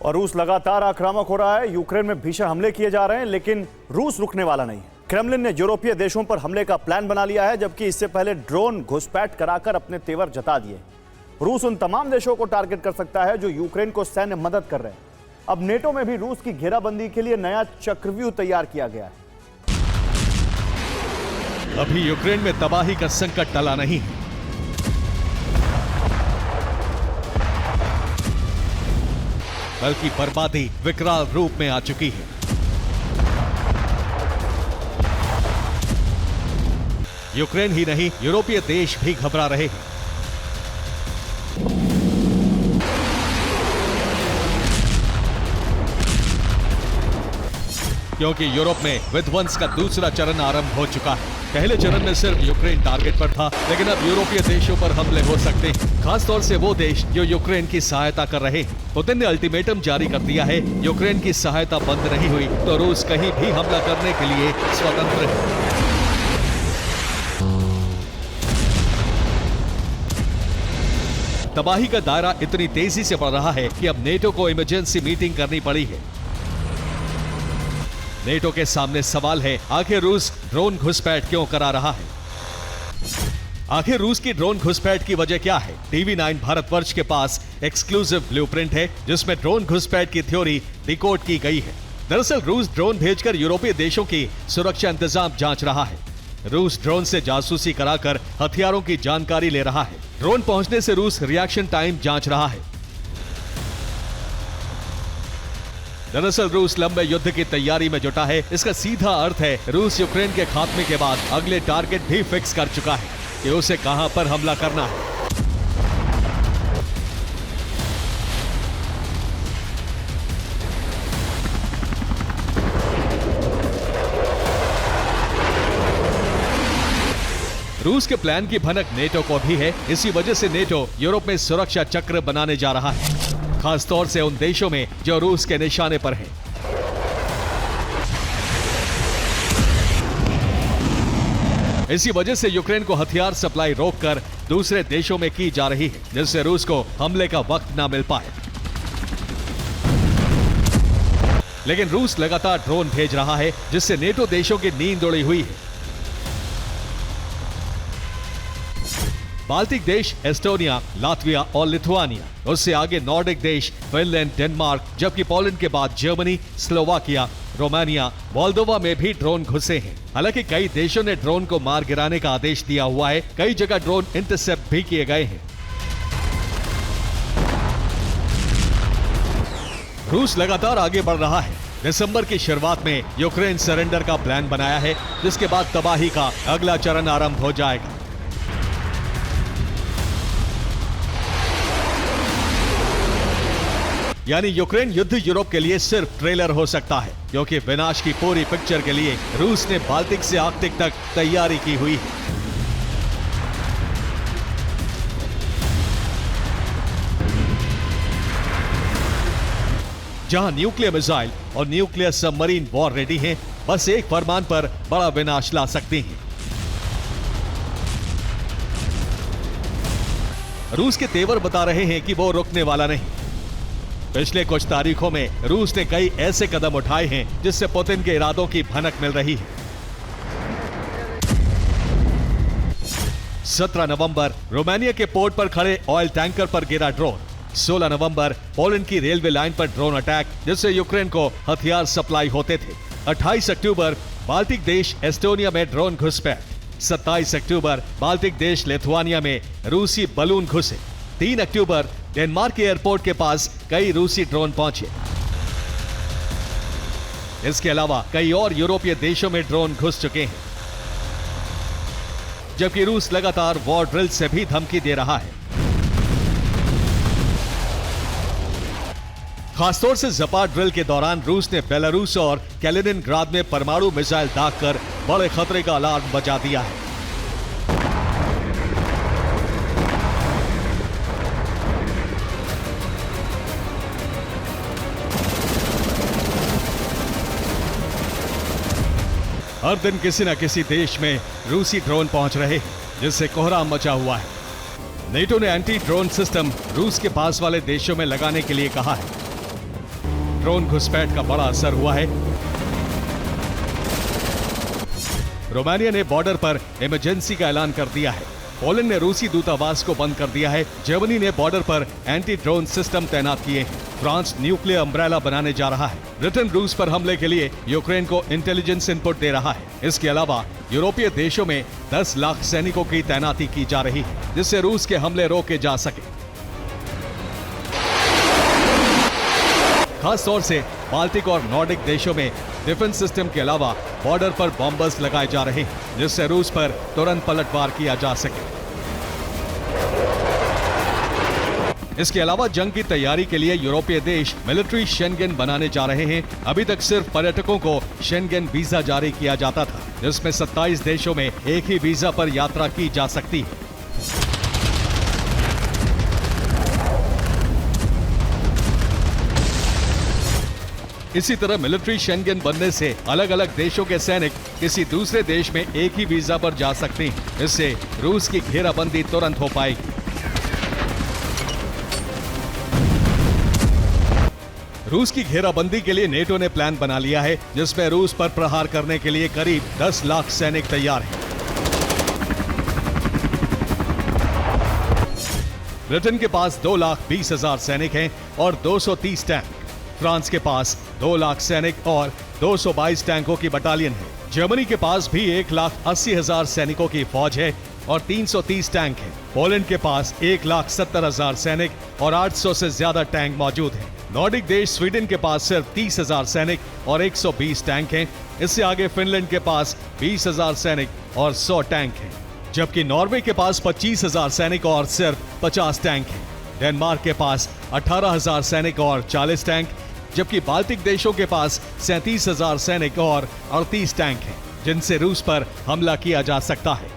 और रूस लगातार आक्रामक हो रहा है। यूक्रेन में भीषण हमले किए जा रहे हैं, लेकिन रूस रुकने वाला नहीं। क्रेमलिन ने यूरोपीय देशों पर हमले का प्लान बना लिया है, जबकि इससे पहले ड्रोन घुसपैठ कराकर अपने तेवर जता दिए। रूस उन तमाम देशों को टारगेट कर सकता है जो यूक्रेन को सैन्य मदद कर रहे हैं। अब नेटो में भी रूस की घेराबंदी के लिए नया चक्रव्यूह तैयार किया गया है। अभी यूक्रेन में तबाही का संकट टला नहीं है। बल्कि बर्बादी विकराल रूप में आ चुकी है। यूक्रेन ही नहीं, यूरोपीय देश भी घबरा रहे हैं। क्योंकि यूरोप में विध्वंस का दूसरा चरण आरंभ हो चुका है। पहले चरण में सिर्फ यूक्रेन टारगेट पर था, लेकिन अब यूरोपीय देशों पर हमले हो सकते हैं, खासतौर से वो देश जो यूक्रेन की सहायता कर रहे हैं। पुतिन ने अल्टीमेटम जारी कर दिया है, यूक्रेन की सहायता बंद नहीं हुई तो रूस कहीं भी हमला करने के लिए स्वतंत्र है। तबाही का दायरा इतनी तेजी से बढ़ रहा है कि अब नेटो को इमरजेंसी मीटिंग करनी पड़ी है। नेटो के सामने सवाल है, आखिर रूस ड्रोन घुसपैठ क्यों करा रहा है? आखिर रूस की ड्रोन घुसपैठ की वजह क्या है? TV9 भारतवर्ष के पास एक्सक्लूसिव ब्लूप्रिंट है, जिसमें ड्रोन घुसपैठ की थ्योरी डिकोड की गई है। दरअसल रूस ड्रोन भेजकर यूरोपीय देशों की सुरक्षा इंतजाम जांच रहा है। रूस ड्रोन से जासूसी कराकर हथियारों की जानकारी ले रहा है। ड्रोन पहुंचने से रूस रिएक्शन टाइम जांच रहा है। दरअसल रूस लंबे युद्ध की तैयारी में जुटा है। इसका सीधा अर्थ है रूस यूक्रेन के खात्मे के बाद अगले टारगेट भी फिक्स कर चुका है कि उसे कहां पर हमला करना है। रूस के प्लान की भनक नेटो को भी है। इसी वजह से नेटो यूरोप में सुरक्षा चक्र बनाने जा रहा है, खासतौर से उन देशों में जो रूस के निशाने पर हैं। इसी वजह से यूक्रेन को हथियार सप्लाई रोककर दूसरे देशों में की जा रही है, जिससे रूस को हमले का वक्त ना मिल पाए। लेकिन रूस लगातार ड्रोन भेज रहा है, जिससे नेटो देशों की नींद उड़ी हुई है। बाल्टिक देश एस्टोनिया, लातविया और लिथुआनिया, उससे आगे नॉर्डिक देश फिनलैंड, डेनमार्क, जबकि पोलैंड के बाद जर्मनी, स्लोवाकिया, रोमानिया, मोल्दोवा में भी ड्रोन घुसे हैं। हालांकि कई देशों ने ड्रोन को मार गिराने का आदेश दिया हुआ है। कई जगह ड्रोन इंटरसेप्ट भी किए गए हैं। रूस लगातार आगे बढ़ रहा है। दिसंबर की शुरुआत में यूक्रेन सरेंडर का प्लान बनाया है, जिसके बाद तबाही का अगला चरण आरंभ हो जाएगा। यानी यूक्रेन युद्ध यूरोप के लिए सिर्फ ट्रेलर हो सकता है, क्योंकि विनाश की पूरी पिक्चर के लिए रूस ने बाल्टिक से आर्कटिक तक तैयारी की हुई है। जहां न्यूक्लियर मिसाइल और न्यूक्लियर सबमरीन वॉर रेडी हैं, बस एक फरमान पर बड़ा विनाश ला सकती हैं। रूस के तेवर बता रहे हैं कि वो रुकने वाला नहीं। पिछले कुछ तारीखों में रूस ने कई ऐसे कदम उठाए हैं जिससे पुतिन के इरादों की भनक मिल रही है। 17 नवंबर रोमानिया के पोर्ट पर खड़े ऑयल टैंकर पर गिरा ड्रोन। 16 नवंबर पोलैंड की रेलवे लाइन पर ड्रोन अटैक, जिससे यूक्रेन को हथियार सप्लाई होते थे। 28 अक्टूबर बाल्टिक देश एस्टोनिया में ड्रोन घुसपैठ। 27 अक्टूबर बाल्टिक देश लिथुआनिया में रूसी बलून घुसे। 3 अक्टूबर डेनमार्क के एयरपोर्ट के पास कई रूसी ड्रोन पहुंचे। इसके अलावा कई और यूरोपीय देशों में ड्रोन घुस चुके हैं, जबकि रूस लगातार वॉर ड्रिल से भी धमकी दे रहा है। खासतौर से ज़पाड ड्रिल के दौरान रूस ने बेलारूस और कैलिनिनग्राद में परमाणु मिसाइल दागकर बड़े खतरे का अलार्म बजा दिया है। हर दिन किसी न किसी देश में रूसी ड्रोन पहुंच रहे हैं, जिससे कोहराम मचा हुआ है। नेटो ने एंटी ड्रोन सिस्टम रूस के पास वाले देशों में लगाने के लिए कहा है। ड्रोन घुसपैठ का बड़ा असर हुआ है। रोमानिया ने बॉर्डर पर इमरजेंसी का ऐलान कर दिया है। पोलैंड ने रूसी दूतावास को बंद कर दिया है। जर्मनी ने बॉर्डर पर एंटी ड्रोन सिस्टम तैनात किए हैं। फ्रांस न्यूक्लियर अम्ब्रेला बनाने जा रहा है। ब्रिटेन रूस पर हमले के लिए यूक्रेन को इंटेलिजेंस इनपुट दे रहा है। इसके अलावा यूरोपीय देशों में 10 लाख सैनिकों की तैनाती की जा रही है, जिससे रूस के हमले रोके जा सके। खास तौर से बाल्टिक और नॉर्डिक देशों में डिफेंस सिस्टम के अलावा बॉर्डर पर बॉम्बर्स लगाए जा रहे हैं, जिससे रूस पर तुरंत पलटवार किया जा सके। इसके अलावा जंग की तैयारी के लिए यूरोपीय देश मिलिट्री शेंगेन बनाने जा रहे हैं। अभी तक सिर्फ पर्यटकों को शेंगेन वीजा जारी किया जाता था, जिसमें 27 देशों में एक ही वीजा पर यात्रा की जा सकती है। इसी तरह मिलिट्री शेंगेन बनने से अलग अलग देशों के सैनिक किसी दूसरे देश में एक ही वीजा पर जा सकते हैं। इससे रूस की घेराबंदी तुरंत हो पाएगी। रूस की घेराबंदी के लिए नेटो ने प्लान बना लिया है, जिसमें रूस पर प्रहार करने के लिए करीब 10 लाख सैनिक तैयार हैं। ब्रिटेन के पास 2,20,000 सैनिक हैं और 230 टैंक। फ्रांस के पास 2 लाख सैनिक और 222 टैंकों की बटालियन है। जर्मनी के पास भी 1,80,000 सैनिकों की फौज है और 330 टैंक है। पोलैंड के पास 1,70,000 सैनिक और 800 से ज्यादा टैंक मौजूद हैं। नॉर्डिक देश स्वीडन के पास सिर्फ 30,000 सैनिक और 120 टैंक हैं। इससे आगे फिनलैंड के पास 20,000 सैनिक और 100 टैंक हैं, जबकि नॉर्वे के पास 25,000 सैनिक और सिर्फ 50 टैंक हैं। डेनमार्क के पास 18,000 सैनिक और 40 टैंक, जबकि बाल्टिक देशों के पास 37,000 सैनिक और 38 टैंक हैं, जिनसे रूस पर हमला किया जा सकता है।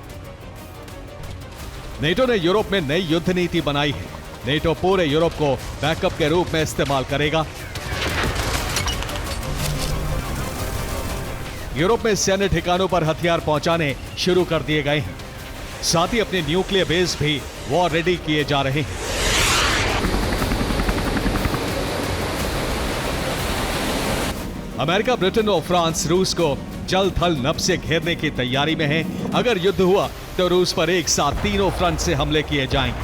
नेटो ने यूरोप में नई युद्ध नीति बनाई है। नेटो पूरे यूरोप को बैकअप के रूप में इस्तेमाल करेगा। यूरोप में सैन्य ठिकानों पर हथियार पहुंचाने शुरू कर दिए गए हैं। साथ ही अपने न्यूक्लियर बेस भी वॉर रेडी किए जा रहे हैं। अमेरिका, ब्रिटेन और फ्रांस रूस को जल थल नभ से घेरने की तैयारी में है। अगर युद्ध हुआ तो रूस पर एक साथ तीनों फ्रंट से हमले किए जाएंगे,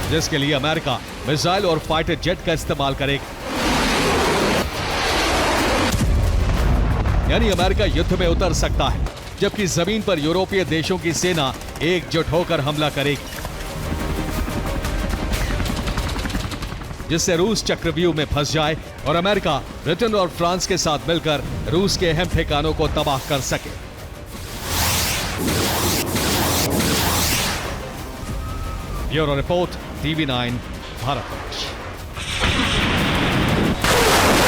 जिसके लिए अमेरिका मिसाइल और फाइटर जेट का इस्तेमाल करेगा। यानी अमेरिका युद्ध में उतर सकता है, जबकि जमीन पर यूरोपीय देशों की सेना एकजुट होकर हमला करेगी, जिससे रूस चक्रव्यूह में फंस जाए और अमेरिका ब्रिटेन और फ्रांस के साथ मिलकर रूस के अहम ठिकानों को तबाह कर सके। Bureau report, TV9 Bharat.